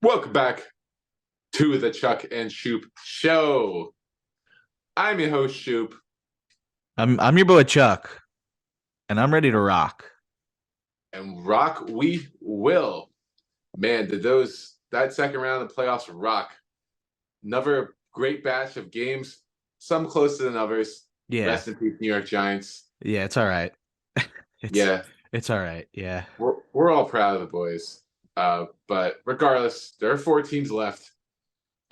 Welcome back to the Chuck and Shoop Show. I'm your host, Shoop. I'm your boy Chuck, and I'm ready to rock. And rock we will. Man, did that second round of the playoffs rock. Another great batch of games, some closer than others. Yeah, Rest in peace, New York Giants. yeah, it's all right. it's Yeah, it's all right. Yeah, we're all proud of the boys. But regardless, there are four teams left,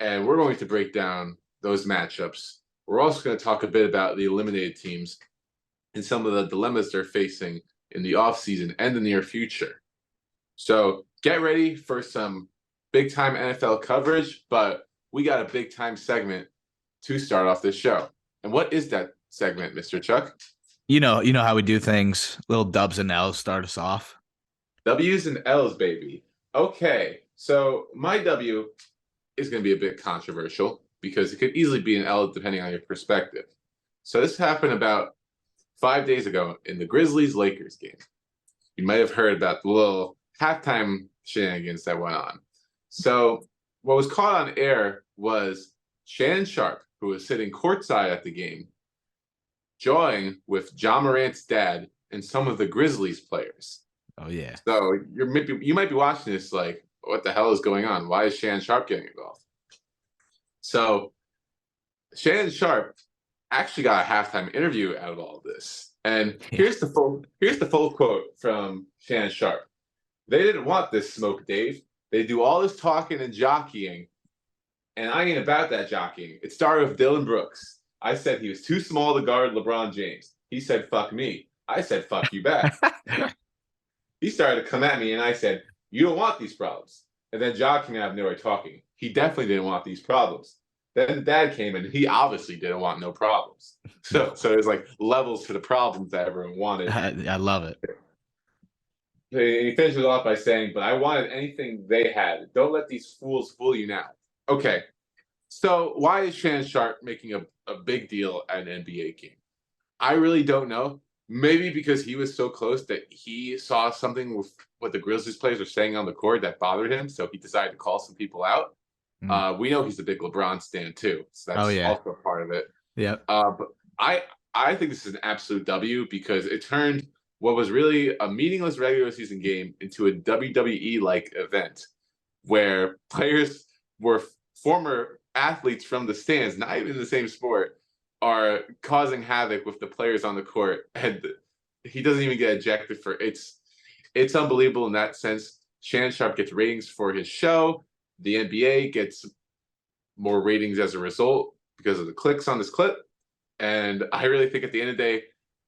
and we're going to break down those matchups. We're also going to talk a bit about the eliminated teams and some of the dilemmas they're facing in the offseason and the near future. So get ready for some big time NFL coverage, but we got a big time segment to start off this show. And what is that segment, Mr. Chuck? you know how we do things. Little dubs and L's start us off. W's and L's, baby. Okay, so my W is going to be a bit controversial because it could easily be an L depending on your perspective. So this happened about 5 days ago in the Grizzlies-Lakers game. You might have heard about the little halftime shenanigans that went on. So what was caught on air was Shannon Sharpe, who was sitting courtside at the game, jawing with Ja Morant's dad and some of the Grizzlies players. Oh yeah. So you might be watching this like, what the hell is going on? Why is Shannon Sharpe getting involved? So Shannon Sharpe actually got a halftime interview out of all of this. And Yeah. here's the full quote from Shannon Sharpe. They didn't want this smoke, Dave. They do all this talking and jockeying, and I ain't about that jockeying. It started with Dylan Brooks. I said he was too small to guard LeBron James. He said, fuck me. I said, fuck you back. He started to come at me, and I said, you don't want these problems. And then Ja came out of nowhere talking. He definitely didn't want these problems. Then Dad came in. He obviously didn't want no problems. So there's like levels to the problems that everyone wanted. I love it. He finishes off by saying, but I wanted anything they had. Don't let these fools fool you now. Okay. So why is Shannon Sharpe making a big deal at an NBA game? I really don't know. Maybe because he was so close that he saw something with what the Grizzlies players were saying on the court that bothered him. So he decided to call some people out. Mm. We know he's a big LeBron stan too. So Oh that's yeah. also a part of it. Yep. But I think this is an absolute W because it turned what was really a meaningless regular season game into a WWE like event where players were former athletes from the stands, not even in the same sport, are causing havoc with the players on the court, and he doesn't even get ejected for it's unbelievable in that sense. Shannon Sharpe gets ratings for his show. The NBA gets more ratings as a result because of the clicks on this clip. And I really think at the end of the day,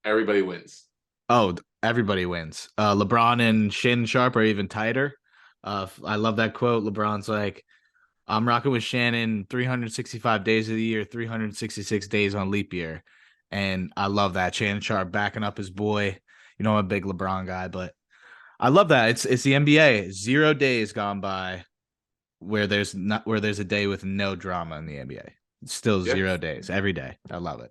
everybody wins. Oh, everybody wins. LeBron and Shannon Sharpe are even tighter. I love that quote. LeBron's like, I'm rocking with Shannon 365 days of the year, 366 days on leap year. And I love that. Shannon Sharpe backing up his boy. You know, I'm a big LeBron guy, but I love that. It's the NBA. 0 days gone by where there's a day with no drama in the NBA. It's still Yeah. 0 days every day. I love it.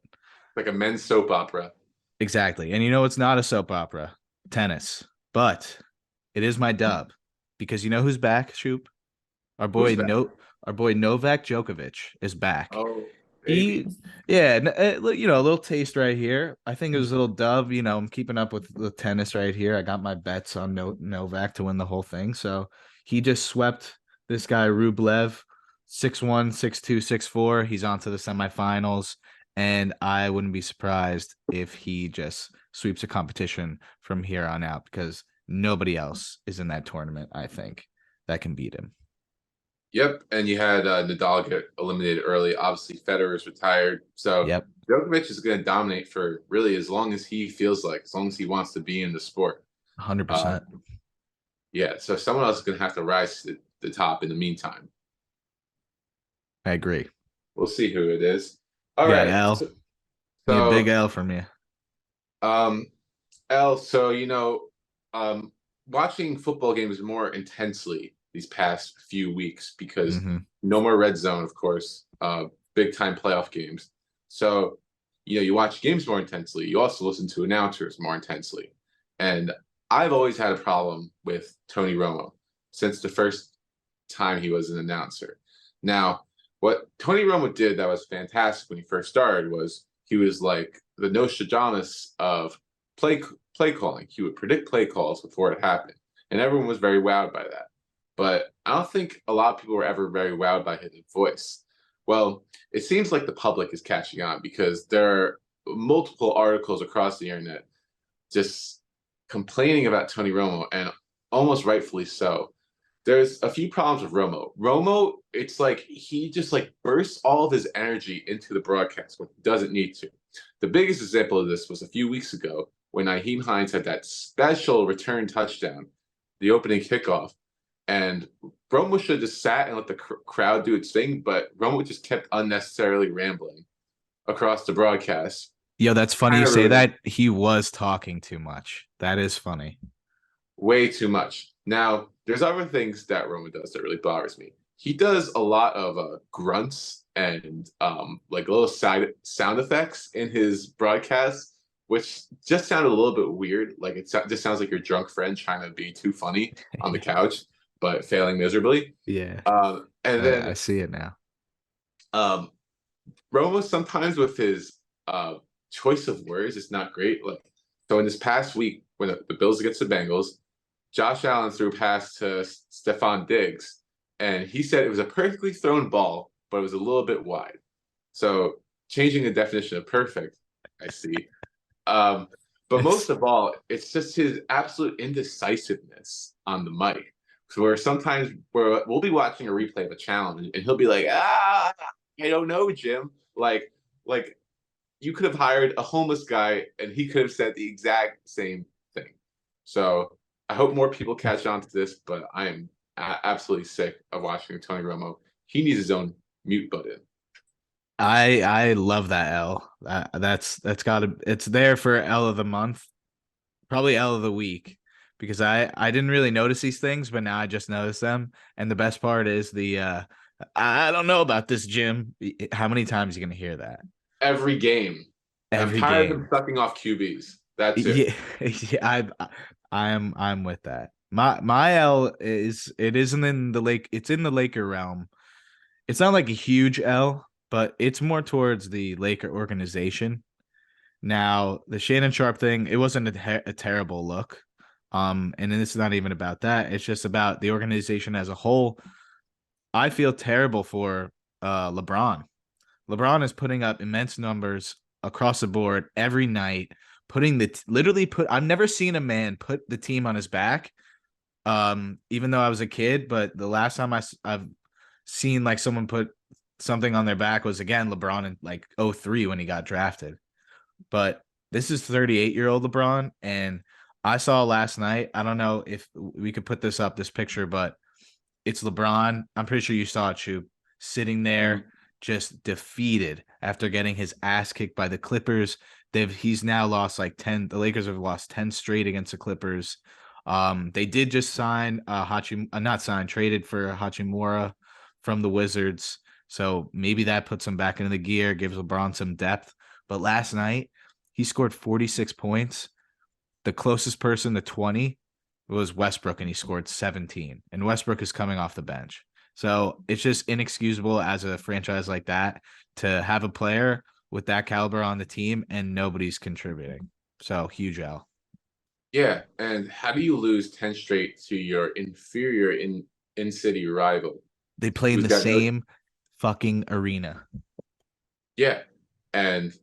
Like a men's soap opera. Exactly. And you know it's not a soap opera, tennis, but it is my dub because you know who's back, Shoop? Our Who's boy that? no our boy Novak Djokovic is back. Oh, He, baby. yeah, you know, a little taste right here. I think it was a little dub. You know, I'm keeping up with the tennis right here. I got my bets on Novak to win the whole thing. So he just swept this guy Rublev 6-1, 6-2, 6-4. He's on to the semifinals. And I wouldn't be surprised if he just sweeps a competition from here on out because nobody else is in that tournament, I think, that can beat him. Yep, and you had Nadal get eliminated early. Obviously, Federer's retired, so Yep, Djokovic is going to dominate for really as long as he feels like, as long as he wants to be in the sport. Uh, 100%. yeah, so someone else is going to have to rise to the top in the meantime. I agree. We'll see who it is. All You got right, L. Need a big so L from you. um, L, so um, watching football games more intensely these past few weeks because Mm-hmm. no more red zone, of course, big time playoff games. So, you watch games more intensely. You also listen to announcers more intensely. And I've always had a problem with Tony Romo since the first time he was an announcer. Now, what Tony Romo did that was fantastic when he first started was he was like the Nostradamus of play play calling. He would predict play calls before it happened, and everyone was very wowed by that. But I don't think a lot of people were ever very wowed by his voice. Well, it seems like the public is catching on because there are multiple articles across the internet just complaining about Tony Romo, and almost rightfully so. There's a few problems with Romo. Romo, it's like he just like bursts all of his energy into the broadcast when he doesn't need to. The biggest example of this was a few weeks ago when Naheem Hines had that special return touchdown, the opening kickoff, and Romo should have just sat and let the crowd do its thing, but Romo just kept unnecessarily rambling across the broadcast. Yo, that's funny Kind you of say ruined that. He was talking too much. That is funny. way too much. Now, there's other things that Roman does that really bothers me. He does a lot of grunts and like little side sound effects in his broadcasts, which just sounded a little bit weird. Like just sounds like your drunk friend trying to be too funny on the Yeah. couch, but failing miserably. Yeah. And I then see it now. um, Romo sometimes with his choice of words is not great. Like so in this past week when the Bills against the Bengals, Josh Allen threw a pass to Stephon Diggs, and he said it was a perfectly thrown ball, but it was a little bit wide. So changing the definition of perfect, I see. Um, but most It's of all, it's just his absolute indecisiveness on the mic. So where sometimes we'll be watching a replay of a challenge, and he'll be like, I don't know, Jim. Like you could have hired a homeless guy, and he could have said the exact same thing. So I hope more people catch on to this, but I am absolutely sick of watching Tony Romo. He needs his own mute button. I love that L. That's gotta it's there for L of the month, probably L of the week. Because I didn't really notice these things, but now I just noticed them. And the best part is the I don't know about this, Jim. How many times are you gonna hear that? Every game. I'm Every tired of him game. sucking off QBs. That's it. Yeah, yeah, I'm with that. My L is it isn't in the lake. It's in the Laker realm. It's not like a huge L, but it's more towards the Laker organization. Now, the Shannon Sharpe thing, it wasn't a terrible look. And then it's not even about that. It's just about the organization as a whole. I feel terrible for LeBron. LeBron is putting up immense numbers across the board every night, putting literally put I've never seen a man put the team on his back. Even though I was a kid, but the last time I've seen like someone put something on their back was again LeBron in like '03 when he got drafted. But this is 38-year-old LeBron, and I saw last night. I don't know if we could put this up, this picture, but it's LeBron. I'm pretty sure you saw it, Shoop, sitting there Mhm. just defeated after getting his ass kicked by the Clippers. He's now lost like 10. The Lakers have lost 10 straight against the Clippers. They did just sign not signed, traded for Hachimura from the Wizards. So maybe that puts him back into the gear, gives LeBron some depth. But last night, he scored 46 points. The closest person to 20 was Westbrook, and he scored 17. And Westbrook is coming off the bench. So it's just inexcusable as a franchise like that to have a player with that caliber on the team and nobody's contributing. So huge L. Yeah, and how do you lose 10 straight to your inferior in city rival They play in who's the got no same fucking arena. yeah. And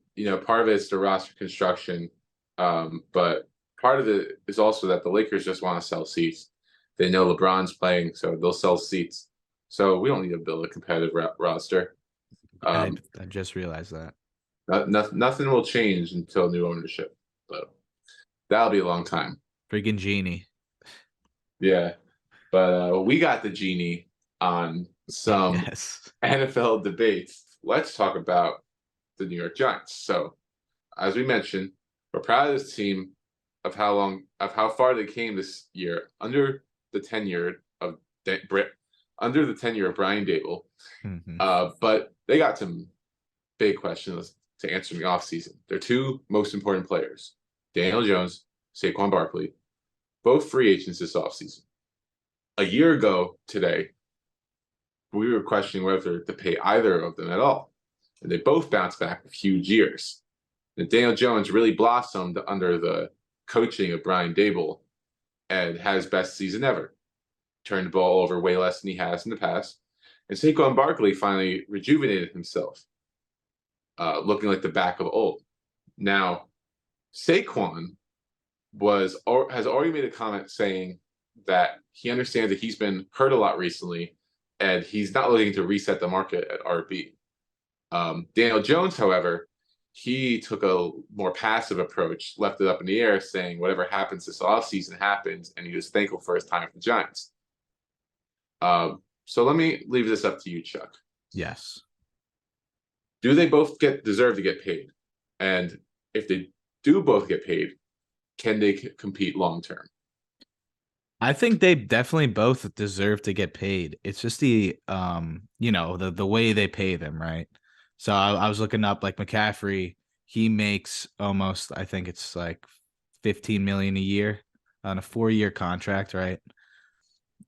part of it is the roster construction. But part of it is also that the Lakers just want to sell seats. They know LeBron's playing, so they'll sell seats. So we don't need to build a competitive roster. I Um, I just realized that. nothing will change until new ownership, but that'll be a long time. Freaking genie. Yeah, but we got the genie on some Yes. NFL debates. Let's talk about the New York Giants. So, as we mentioned, we're proud of this team of how far they came this year under the tenure of Britt, under the tenure of Brian Dable. Mm-hmm. But they got some big questions to answer in the offseason. Their two most important players, Daniel Jones, Saquon Barkley, both free agents this offseason. A year ago today, we were questioning whether to pay either of them at all. And they both bounced back with huge years. And Daniel Jones really blossomed under the coaching of Brian Dable and had his best season ever. Turned the ball over way less than he has in the past. And Saquon Barkley finally rejuvenated himself, looking like the back of old. Now, Saquon has already made a comment saying that he understands that he's been hurt a lot recently, and he's not looking to reset the market at RB. Daniel Jones, however, he took a more passive approach, left it up in the air, saying whatever happens this offseason happens, and he was thankful for his time with the Giants. So let me leave this up to you, Chuck. Yes. Do they both deserve to get paid? And if they do both get paid, can they compete long term? I think they definitely both deserve to get paid. It's just the the way they pay them, right? So I was looking up like McCaffrey, he makes almost, I think it's like 15 million a year on a 4-year contract, right?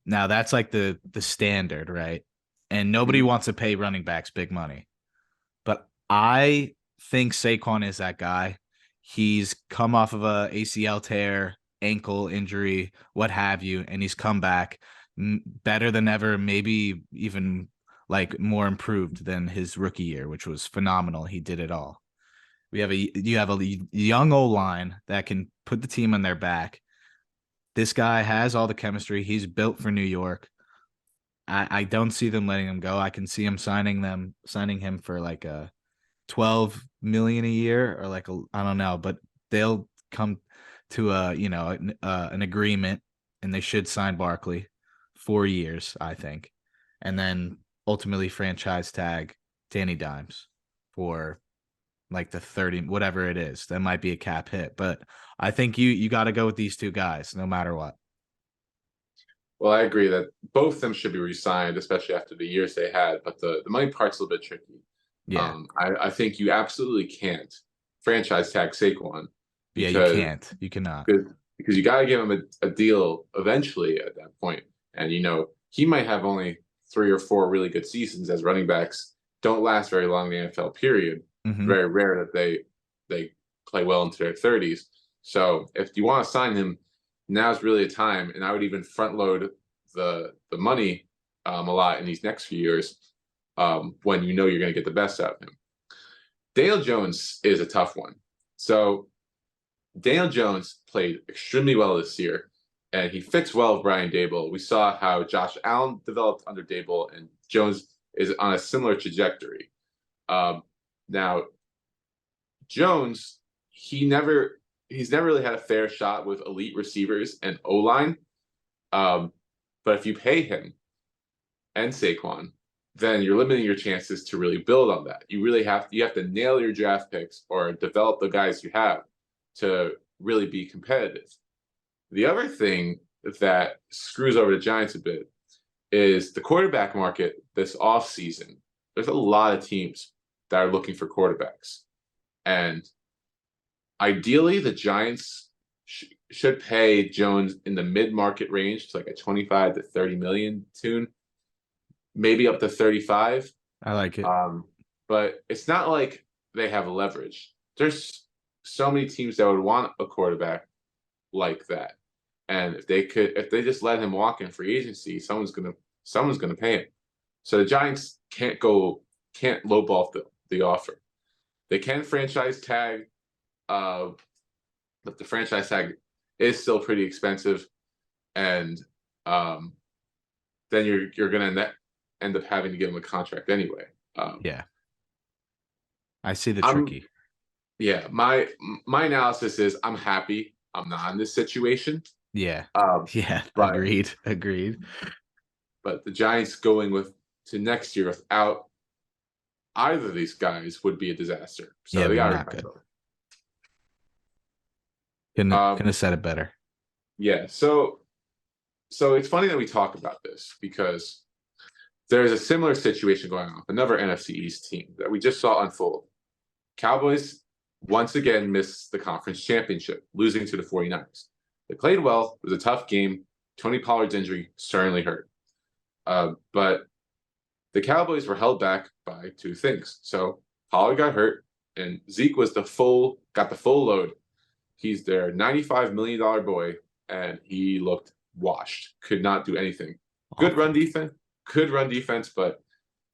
Now that's like the standard, right? And nobody wants to pay running backs big money. But I think Saquon is that guy. He's come off of a ACL tear, ankle injury, what have you, and he's come back better than ever, maybe even like more improved than his rookie year, which was phenomenal. He did it all. You have a young O-line that can put the team on their back. This guy has all the chemistry. He's built for New York. I don't see them letting him go. I can see him signing him for like a 12 million a year, or like I don't know, but they'll come to an agreement, and they should sign Barkley 4 years, I think, and then ultimately franchise tag Danny Dimes for like the 30, whatever it is. That might be a cap hit, but I think you got to go with these two guys no matter what. Well, I agree that both of them should be re-signed, especially after the years they had. But the money part's a little bit tricky. Yeah. I think you absolutely can't franchise tag Saquon Yeah, you because can't. You cannot. because you got to give him a deal eventually at that point. And he might have only 3 or 4 really good seasons, as running backs don't last very long in the NFL. Period. Mm-hmm. Very rare that they play well into their 30s. So if you want to sign him, now's really a time, and I would even front load the money a lot in these next few years when you're going to get the best out of him. Daniel Jones is a tough one. So Daniel Jones played extremely well this year, and he fits well with Brian Dable. We saw how Josh Allen developed under Dable, and Jones is on a similar trajectory. Now, Jones, he's never really had a fair shot with elite receivers and O-line. But if you pay him and Saquon, then you're limiting your chances to really build on that. You have to nail your draft picks or develop the guys you have to really be competitive. The other thing that screws over the Giants a bit is the quarterback market this offseason. There's a lot of teams that are looking for quarterbacks. And ideally, the Giants should pay Jones in the mid-market range to like a 25 to 30 million tune, maybe up to 35. I like it. But it's not like they have leverage. There's so many teams that would want a quarterback like that. And if they just let him walk in free agency, someone's gonna pay him. So the Giants can't lowball the offer. They can franchise tag, but the franchise tag is still pretty expensive, and then you're gonna end up having to give him a contract anyway. Yeah, I see the tricky. Yeah, my analysis is I'm happy I'm not in this situation. Yeah, yeah, but, agreed. But the Giants going to next year without either of these guys would be a disaster. So yeah, they got not good. Couldn't have said it better. Yeah, so it's funny that we talk about this because there's a similar situation going on with another NFC East team that we just saw unfold. Cowboys once again missed the conference championship, losing to the 49ers. They played well. It was a tough game. Tony Pollard's injury certainly hurt. But The Cowboys were held back by two things. So Pollard got hurt, and Zeke was got the full load. He's their $95 million boy, and he looked washed. Could not do anything. Good Awful. run defense, but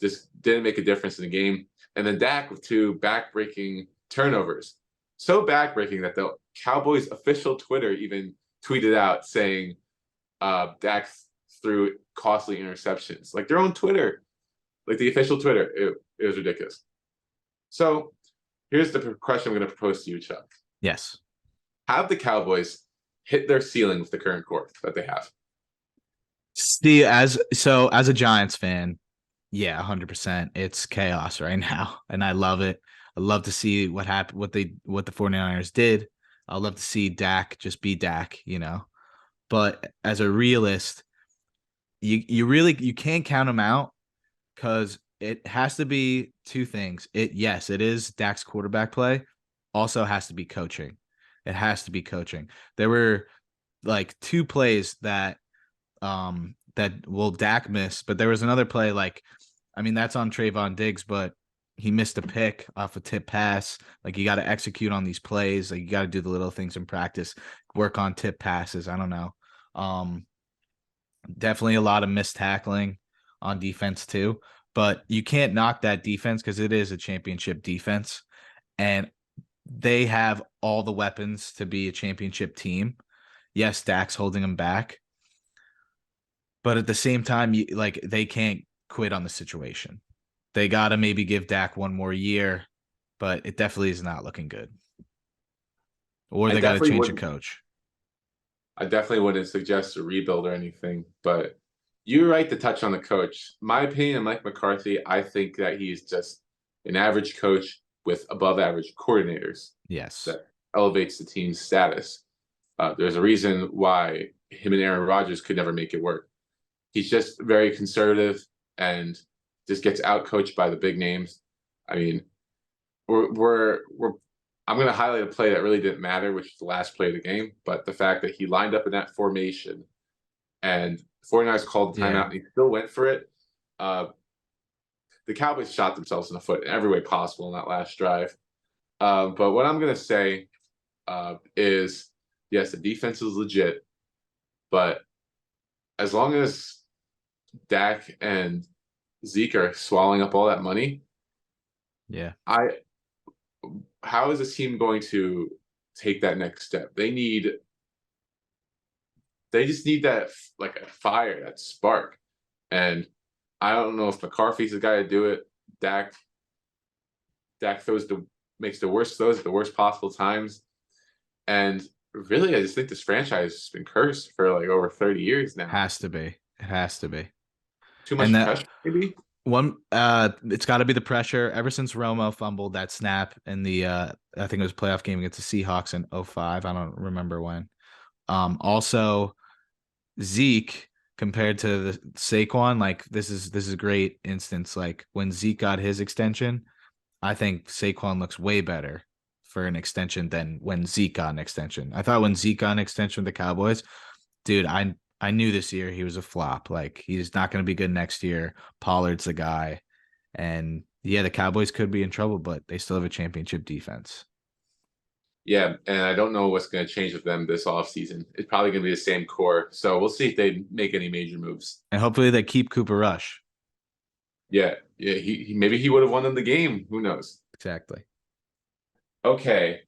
just didn't make a difference in the game. And then Dak with two backbreaking turnovers. So backbreaking that the Cowboys official Twitter even tweeted out saying Dak threw costly interceptions. Like their own Twitter, like the official Twitter. It was ridiculous. So here's the question I'm going to propose to you, Chuck. Yes. Have the Cowboys hit their ceiling with the current core that they have? See, as a Giants fan, yeah, 100%. It's chaos right now, and I love it. I love to see what happened, what the 49ers did. I love to see Dak just be Dak, But as a realist, you can't count him out because it has to be two things. It is Dak's quarterback play, also has to be coaching. It has to be coaching. There were like two plays that Dak missed, but there was another play that's on Trayvon Diggs, but he missed a pick off a tip pass. Like you got to execute on these plays. Like you got to do the little things in practice, work on tip passes. I don't know. Definitely a lot of missed tackling on defense too, but you can't knock that defense because it is a championship defense and they have all the weapons to be a championship team. Yes, Dak's holding them back, but at the same time, they can't quit on the situation. They got to maybe give Dak one more year, but it definitely is not looking good. Or they got to change a coach. I definitely wouldn't suggest a rebuild or anything, but you're right to touch on the coach. My opinion, Mike McCarthy, I think that he's just an average coach with above average coordinators. Yes. That elevates the team's status. There's a reason why him and Aaron Rodgers could never make it work. He's just very conservative and just gets out coached by the big names. I mean, I'm going to highlight a play that really didn't matter, which is the last play of the game. But the fact that he lined up in that formation and 49ers called the timeout and he still went for it. The Cowboys shot themselves in the foot in every way possible in that last drive. But what I'm going to say is, yes, the defense is legit. But as long as Dak and Zeke are swallowing up all that money, how is this team going to take that next step? They just need that like a fire, that spark. And I don't know if McCarthy's the guy to do it. Dak makes the worst throws at the worst possible times. And really, I just think this franchise has been cursed for like over 30 years now. It has to be. Too much pressure, maybe? It's got to be the pressure. Ever since Romo fumbled that snap in the I think it was a playoff game against the Seahawks in 2005. I don't remember when. Also Zeke compared to the Saquon, like this is a great instance. Like when Zeke got his extension, I think Saquon looks way better for an extension than when Zeke got an extension. I thought when Zeke got an extension with the Cowboys, dude, I knew this year he was a flop. Like he's not going to be good next year. Pollard's the guy. And yeah, the Cowboys could be in trouble, but they still have a championship defense. Yeah, and I don't know what's going to change with them this offseason. It's probably going to be the same core. So we'll see if they make any major moves. And hopefully they keep Cooper Rush. Yeah. He maybe he would have won them the game. Who knows? Exactly. Okay.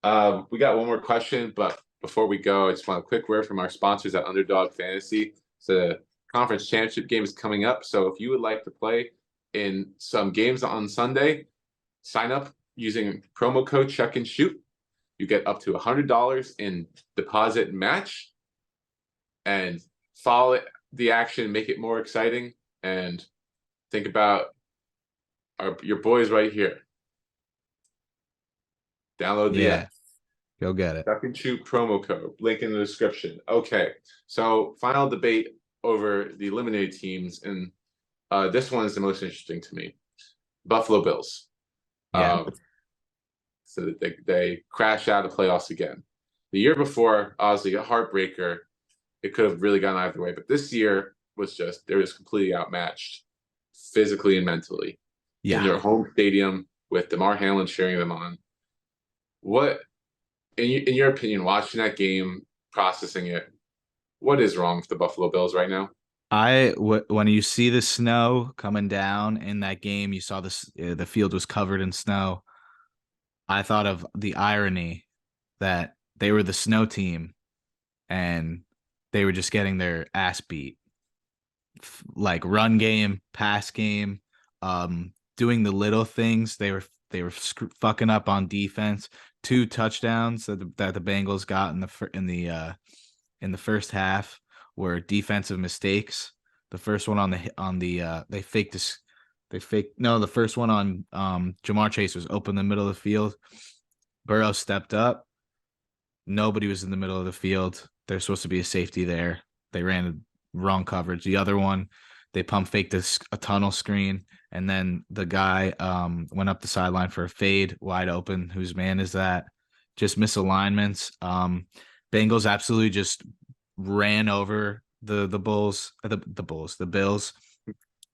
We got one more question, but before we go, I just want a quick word from our sponsors at Underdog Fantasy. So the conference championship game is coming up. So if you would like to play in some games on Sunday, sign up using promo code Chuck&Schup. You get up to $100 in deposit match and follow the action, make it more exciting, and think about your boys right here. Download the app. Go get it. Chuck&Schup promo code. Link in the description. Okay, so final debate over the eliminated teams, and this one is the most interesting to me. Buffalo Bills. Yeah. So that they crash out of the playoffs again. The year before, obviously, a heartbreaker. It could have really gone either way, but this year was just completely outmatched. physically and mentally in Yeah. their home stadium with DeMar Hamlin cheering them on. What, in your opinion, watching that game, processing it, what is wrong with the Buffalo Bills right now? When you see the snow coming down in that game, you saw this the field was covered in snow. I thought of the irony that they were the snow team and they were just getting their ass beat, like run game, pass game, doing the little things. They were fucking up on defense. Two touchdowns that the Bengals got in the first half were defensive mistakes. The first one they faked this. They faked no. The first one on Jamar Chase was open in the middle of the field. Burrow stepped up. Nobody was in the middle of the field. There's supposed to be a safety there. They ran wrong coverage. The other one, they pump faked a tunnel screen, and then the guy went up the sideline for a fade wide open. Whose man is that? Just misalignments. Bengals absolutely just ran over the Bills.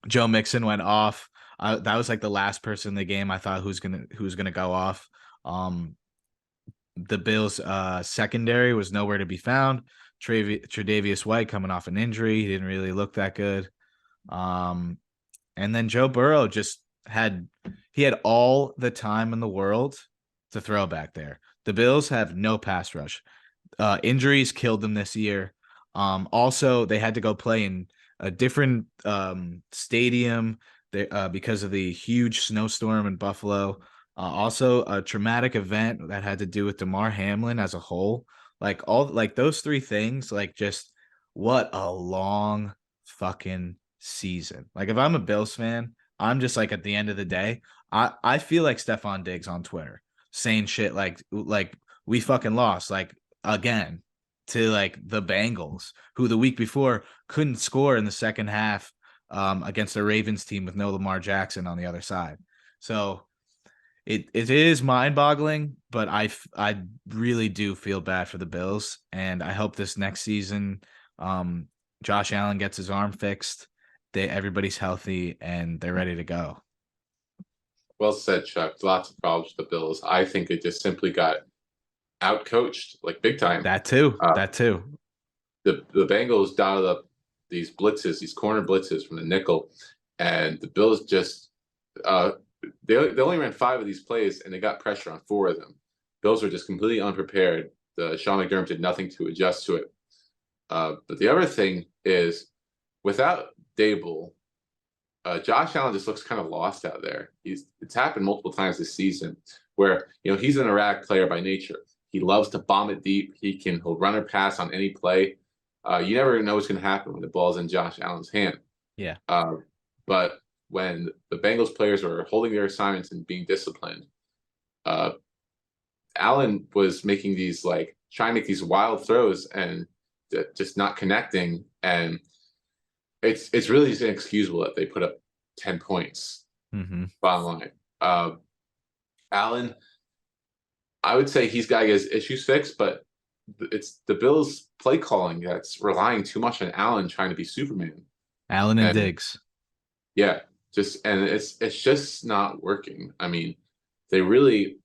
Joe Mixon went off. That was like the last person in the game I thought who's gonna go off. The Bills secondary was nowhere to be found. Tre'Davious White coming off an injury, he didn't really look that good. And then Joe Burrow had all the time in the world to throw back there. The Bills have no pass rush. Injuries killed them this year. Also, they had to go play in a different stadium because of the huge snowstorm in Buffalo. Also, a traumatic event that had to do with DeMar Hamlin as a whole. Like those three things, like just what a long fucking season. Like if I'm a Bills fan, I'm just like at the end of the day, I feel like Stephon Diggs on Twitter saying shit like we fucking lost like again to like the Bengals, who the week before couldn't score in the second half against the Ravens team with no Lamar Jackson on the other side. So it is mind boggling, but I really do feel bad for the Bills, and I hope this next season, Josh Allen gets his arm fixed, everybody's healthy, and they're ready to go. Well said, Chuck. Lots of problems with the Bills. I think they just simply got outcoached, like big time. That too. Uh, That too. the Bengals dialed up these blitzes, these corner blitzes from the nickel, and the Bills just they only ran 5 of these plays and they got pressure on 4 of them. Bills were just completely unprepared. The Sean McDermott did nothing to adjust to it. But the other thing is, without Dable, Josh Allen just looks kind of lost out there. It's happened multiple times this season where he's an erratic player by nature. He loves to bomb it deep. He'll run or pass on any play. You never know what's going to happen when the ball's in Josh Allen's hand. Yeah. But when the Bengals players were holding their assignments and being disciplined, Allen was making these trying to make these wild throws and just not connecting. And it's really just inexcusable that they put up 10 points. Mm-hmm. Bottom line, Allen, I would say he's got to get his issues fixed, but it's the Bills' play calling that's relying too much on Allen trying to be Superman. Allen and Diggs. Yeah, it's just not working. I mean, they really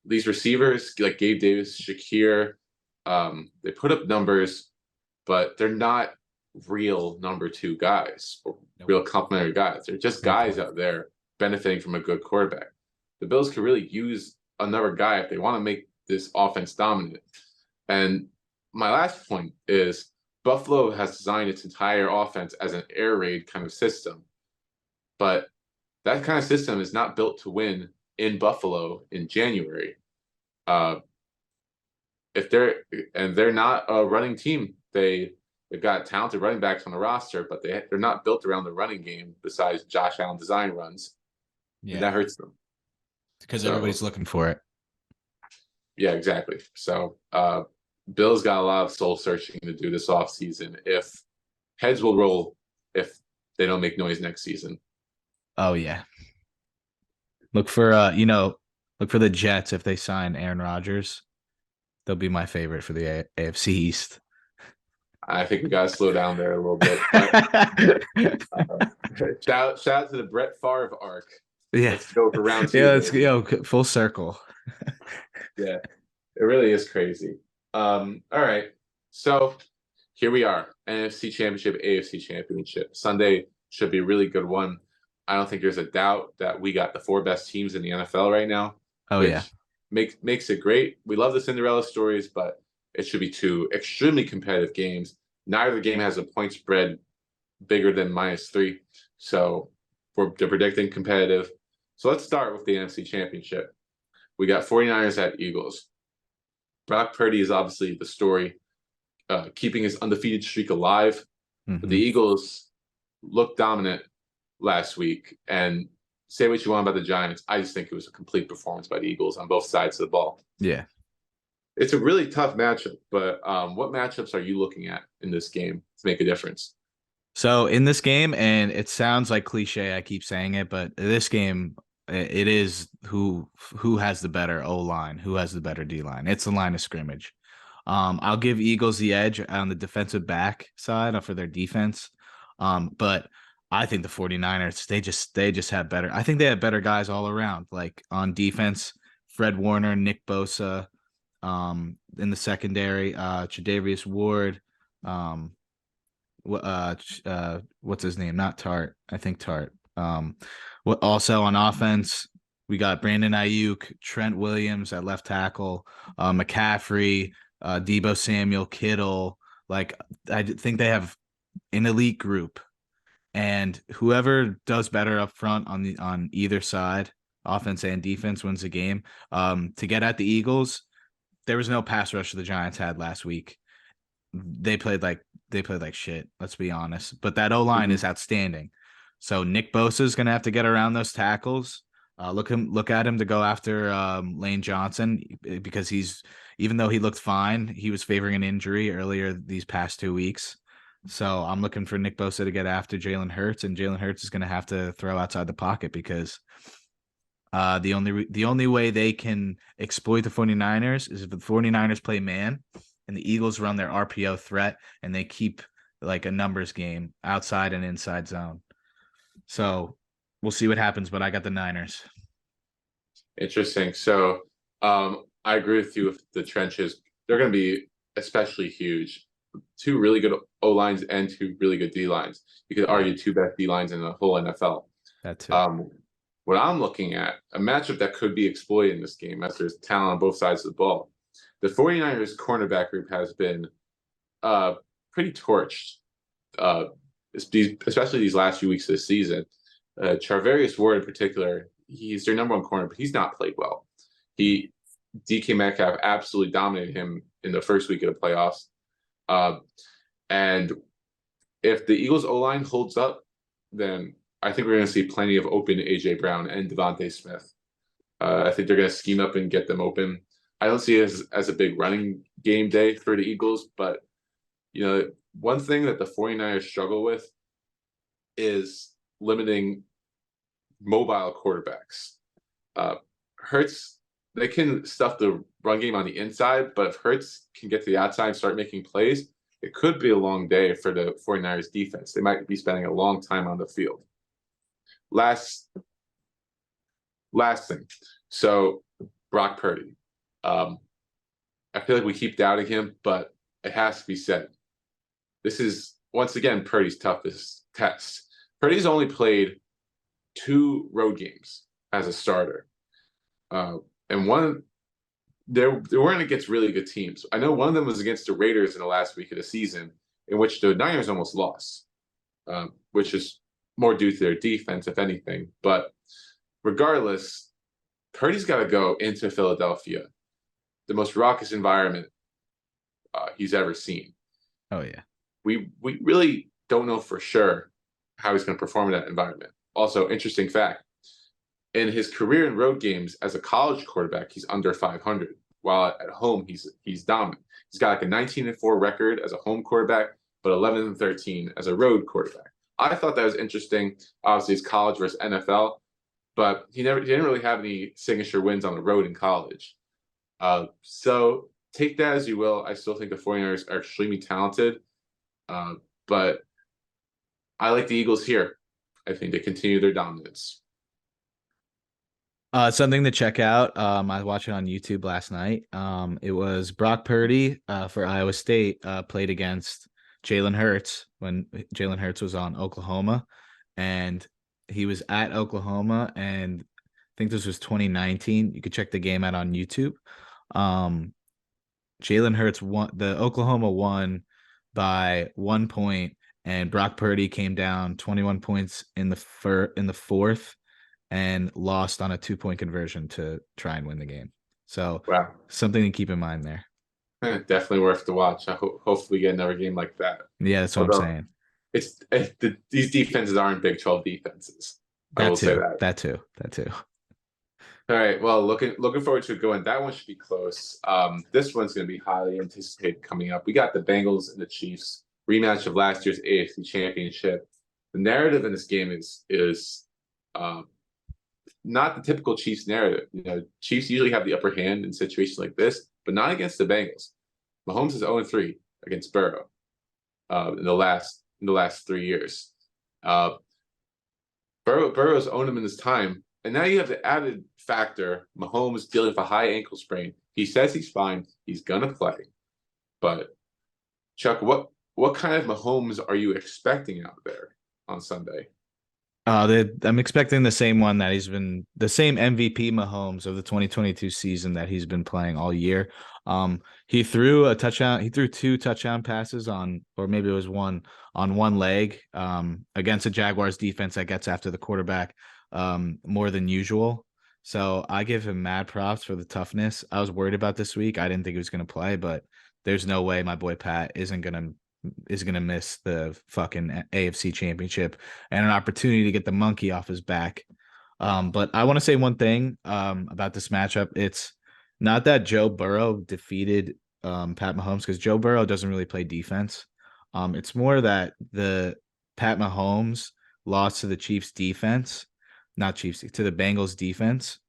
these receivers like Gabe Davis, Shakir. They put up numbers, but they're not real number 2 guys or real complementary guys. They're just guys out there benefiting from a good quarterback. The Bills could really use another guy if they want to make this offense dominant. And my last point is Buffalo has designed its entire offense as an air raid kind of system. But that kind of system is not built to win in Buffalo in January. If they're not a running team, they've got talented running backs on the roster, but they're not built around the running game besides Josh Allen design runs. Yeah. And that hurts them. Because everybody's looking for it. Yeah, exactly. So Bill's got a lot of soul searching to do this offseason. If heads will roll if they don't make noise next season. Oh yeah. Look for the Jets if they sign Aaron Rodgers. They'll be my favorite for the AFC East. I think we got to slow down there a little bit. But shout out to the Brett Favre arc. Yeah. Let's go for round two, Yeah, let's baby. full circle. Yeah, it really is crazy. All right. So here we are. NFC Championship, AFC Championship. Sunday should be a really good one. I don't think there's a doubt that we got the four best teams in the NFL right now, Oh yeah. which makes it great. We love the Cinderella stories, but it should be two extremely competitive games. Neither game has a point spread bigger than -3. So they're predicting competitive. So let's start with the NFC Championship. We got 49ers at Eagles. Brock Purdy is obviously the story, keeping his undefeated streak alive. But the Hmm. Eagles looked dominant last week. And say what you want about the Giants, I just think it was a complete performance by the Eagles on both sides of the ball. Yeah. It's a really tough matchup, but what matchups are you looking at in this game to make a difference? So in this game, and it sounds like cliche, I keep saying it, but this game, it is who has the better O line, who has the better D line. It's the line of scrimmage. I'll give Eagles the edge on the defensive back side for their defense. But I think the 49ers, they just have better. I think they have better guys all around. Like on defense, Fred Warner, Nick Bosa, in the secondary, Tre'Davious Ward, um, what's his name? Not Tart. I think Tart. What also on offense, we got Brandon Ayuk, Trent Williams at left tackle, McCaffrey, Debo Samuel, Kittle. Like I think they have an elite group, and whoever does better up front on either side, offense and defense, wins the game. To get at the Eagles, there was no pass rush the Giants had last week. They played like shit. Let's be honest. But that O line Mhm. is outstanding. So Nick Bosa is gonna have to get around those tackles. Look at him to go after Lane Johnson because he's even though he looked fine, he was favoring an injury earlier these past 2 weeks. So I'm looking for Nick Bosa to get after Jalen Hurts, and Jalen Hurts is going to have to throw outside the pocket because the only way they can exploit the 49ers is if the 49ers play man and the Eagles run their RPO threat and they keep like a numbers game outside and inside zone. So we'll see what happens, but I got the Niners. Interesting. So I agree with you with the trenches. They're going to be especially huge. Two really good O lines and two really good D lines. You could Yeah, argue two best D lines in the whole NFL. that too. What I'm looking at, a matchup that could be exploited in this game as there's talent on both sides of the ball. The 49ers cornerback group has been uh, pretty torched, uh, especially these last few weeks of the season. Charvarius Ward in particular, he's their number one corner, but he's not played well. He DK Metcalf absolutely dominated him in the first week of the playoffs. Uh, and if the Eagles O line holds up, then I think we're going to see plenty of open AJ Brown and Devontae Smith. I think they're going to scheme up and get them open. I don't see it as a big running game day for the Eagles, but one thing that the 49ers struggle with is limiting mobile quarterbacks. Hurts, they can stuff the run game on the inside, but if Hurts can get to the outside and start making plays, it could be a long day for the 49ers defense. They might be spending a long time on the field. Last thing. So Brock Purdy. I feel like we keep doubting him, but it has to be said. This is once again Purdy's toughest test. Purdy's only played 2 road games as a starter, and one they weren't against really good teams. I know one of them was against the Raiders in the last week of the season, in which the Niners almost lost, which is more due to their defense, if anything. But regardless, Purdy's got to go into Philadelphia, the most raucous environment he's ever seen. Oh yeah. We really don't know for sure how he's going to perform in that environment. Also, interesting fact: in his career in road games as a college quarterback, he's under 500. While at home, he's dominant. He's got like a 19-4 record as a home quarterback, but 11-13 as a road quarterback. I thought that was interesting. Obviously, it's college versus NFL, but he didn't really have any signature wins on the road in college. So take that as you will. I still think the 49ers are extremely talented. But I like the Eagles here. I think they continue their dominance. Something to check out. I was watching on YouTube last night. It was Brock Purdy for Iowa State played against Jalen Hurts when Jalen Hurts was on Oklahoma, and he was at Oklahoma, and I think this was 2019. You could check the game out on YouTube. Um, Jalen Hurts won. The Oklahoma won by 1 point, and Brock Purdy came down 21 points in the fourth and lost on a 2 point conversion to try and win the game. So Wow. something to keep in mind there. Definitely worth to watch. Hopefully we get another game like that. Yeah, that's what I'm Although saying. these defenses aren't Big 12 defenses. I That will say too. that. That too. That too. All right. Well, looking forward to it going. That one should be close. This one's going to be highly anticipated coming up. We got the Bengals and the Chiefs rematch of last year's AFC Championship. The narrative in this game is um, not the typical Chiefs narrative. You know, Chiefs usually have the upper hand in situations like this, but not against the Bengals. Mahomes is 0-3 against Burrow in the last 3 years. Uh, Burrow's owned him in this time, and now you have the added factor: Mahomes dealing with a high ankle sprain. He says he's fine. He's gonna play, but Chuck, what kind of Mahomes are you expecting out there on Sunday? I'm expecting the same one that he's been the same MVP Mahomes of the 2022 season that he's been playing all year. He threw a touchdown. He threw two touchdown passes on, or maybe it was one on one leg, against a Jaguars defense that gets after the quarterback, more than usual. So I give him mad props for the toughness. I was worried about this week. I didn't think he was going to play, but there's no way my boy Pat is gonna miss the fucking AFC Championship and an opportunity to get the monkey off his back. But I want to say one thing about this matchup. It's not that Joe Burrow defeated Pat Mahomes, because Joe Burrow doesn't really play defense. It's more that the Pat Mahomes lost to the Chiefs defense, not Chiefs, to the Bengals defense,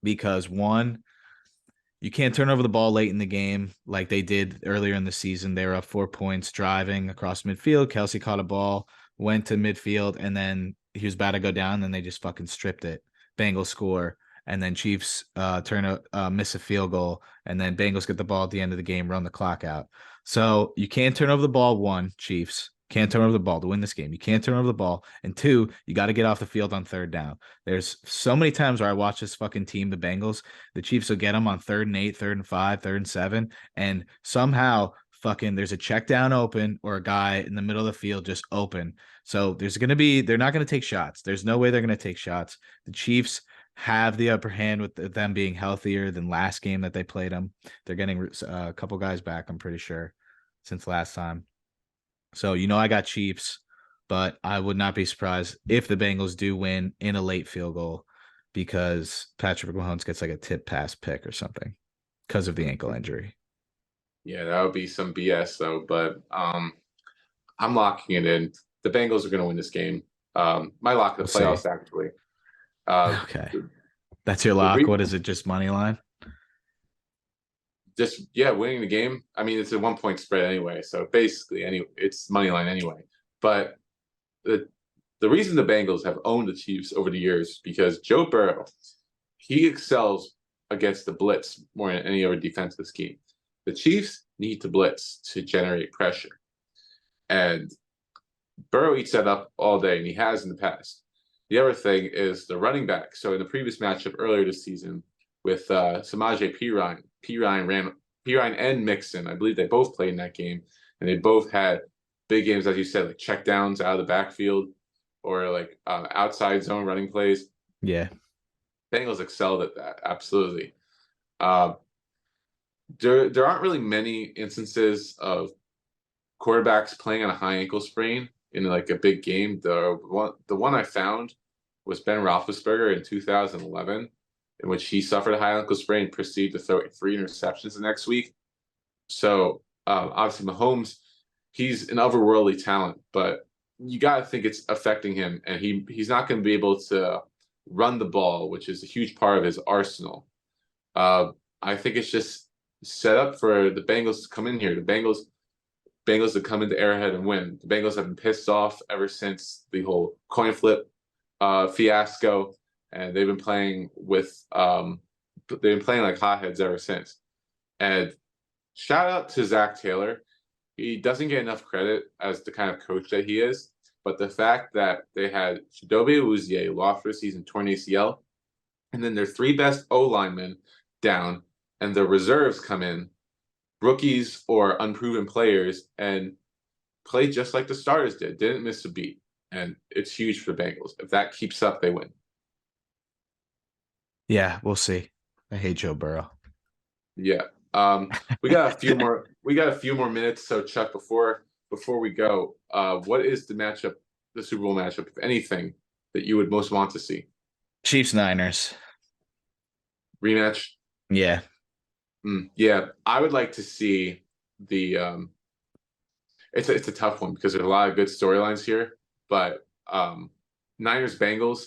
because one, you can't turn over the ball late in the game like they did earlier in the season. They were up 4 points driving across midfield. Kelsey caught a ball, went to midfield, and then he was about to go down. Then they just fucking stripped it. Bengals score, and then Chiefs miss a field goal, and then Bengals get the ball at the end of the game, run the clock out. So you can't turn over the ball. One, Chiefs can't turn over the ball to win this game. You can't turn over the ball, and two, you got to get off the field on third down. There's so many times where I watch this fucking team, the Bengals. The Chiefs will get them on 3rd and 8, 3rd and 5, 3rd and 7, and somehow fucking there's a check down open or a guy in the middle of the field just open. So they're not going to take shots. There's no way they're going to take shots. The Chiefs have the upper hand with them being healthier than last game that they played them. They're getting a couple guys back, I'm pretty sure, since last time. So, I got Chiefs, but I would not be surprised if the Bengals do win in a late field goal, because Patrick Mahomes gets like a tip pass pick or something because of the ankle injury. Yeah, that would be some BS though, but I'm locking it in. The Bengals are going to win this game. My lock of the We'll playoffs see. actually. Uh, Okay. the, That's your the lock. re- What is it? Just money line? just winning the game. I mean, it's a 1 point spread anyway, so basically, it's money line anyway. But the reason the Bengals have owned the Chiefs over the years because Joe Burrow, he excels against the blitz more than any other defensive scheme. The Chiefs need to blitz to generate pressure, and Burrow eats that up all day, and he has in the past. The other thing is the running back. So in the previous matchup earlier this season with Samaje Perine and Mixon, I believe they both played in that game, and they both had big games, as you said, like check downs out of the backfield or like outside zone running plays. Yeah. Bengals excelled at that, absolutely. Uh, there aren't really many instances of quarterbacks playing on a high ankle sprain in like a big game. The one I found was Ben Roethlisberger in 2011, in which he suffered a high ankle sprain, proceeded to throw 3 interceptions the next week. So obviously Mahomes, he's an otherworldly talent, but you got to think it's affecting him, and he's not going to be able to run the ball, which is a huge part of his arsenal. I think it's just set up for the Bengals to come in here. The Bengals, Bengals to come into Arrowhead and win. The Bengals have been pissed off ever since the whole coin flip fiasco, and they've been playing like hotheads ever since. And shout out to Zach Taylor. He doesn't get enough credit as the kind of coach that he is, but the fact that they had Chidobe Awuzie lost for the season, torn ACL, and then their three best O linemen down, and the reserves come in, rookies or unproven players, and play just like the starters did. Didn't miss a beat, and it's huge for the Bengals. If that keeps up, they win. Yeah, we'll see. I hate Joe Burrow. Yeah. We got a few more. We got a few more minutes. So Chuck, before we go, what is the Super Bowl matchup, if anything, that you would most want to see? Chiefs Niners. Rematch. Yeah. Yeah, I would like to see the. It's a tough one because there's a lot of good storylines here, but Niners Bengals,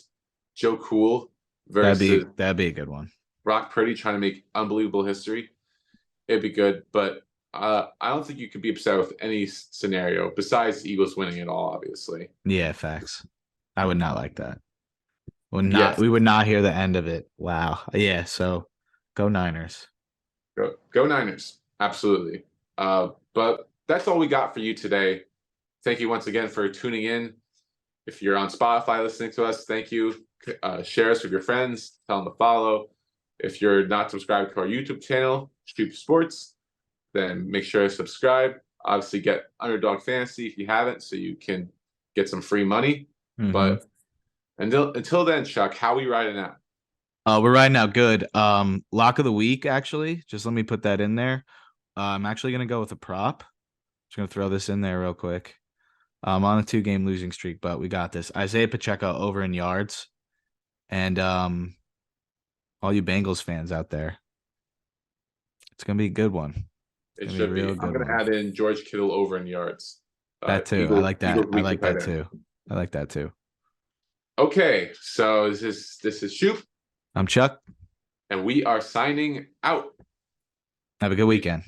Joe Cool versus That'd be a good one. Brock Purdy trying to make unbelievable history. It'd be good, but I don't think you could be upset with any scenario besides the Eagles winning it all, obviously. Yeah, facts. I would not like that. Yes. We would not hear the end of it. Wow. Yeah, so go Niners. Go Niners. Absolutely. But that's all we got for you today. Thank you once again for tuning in. If you're on Spotify listening to us, thank you. Share us with your friends. Tell them to follow. If you're not subscribed to our YouTube channel, Shoop Sports, then make sure to subscribe. Obviously, get Underdog Fantasy if you haven't, so you can get some free money. Mm-hmm. But until then, Chuck, how are we riding out? We're riding out good. Lock of the week, actually. Just let me put that in there. I'm actually gonna go with a prop. Just gonna throw this in there real quick. I'm on a 2-game losing streak, but we got this. Isaiah Pacheco over in yards. And all you Bengals fans out there, it's gonna be a good one. It should be. I'm going to add in George Kittle over in yards. That too. I like that. I like that too. I like that too. Okay, so this is Shoop. I'm Chuck. And we are signing out. Have a good weekend.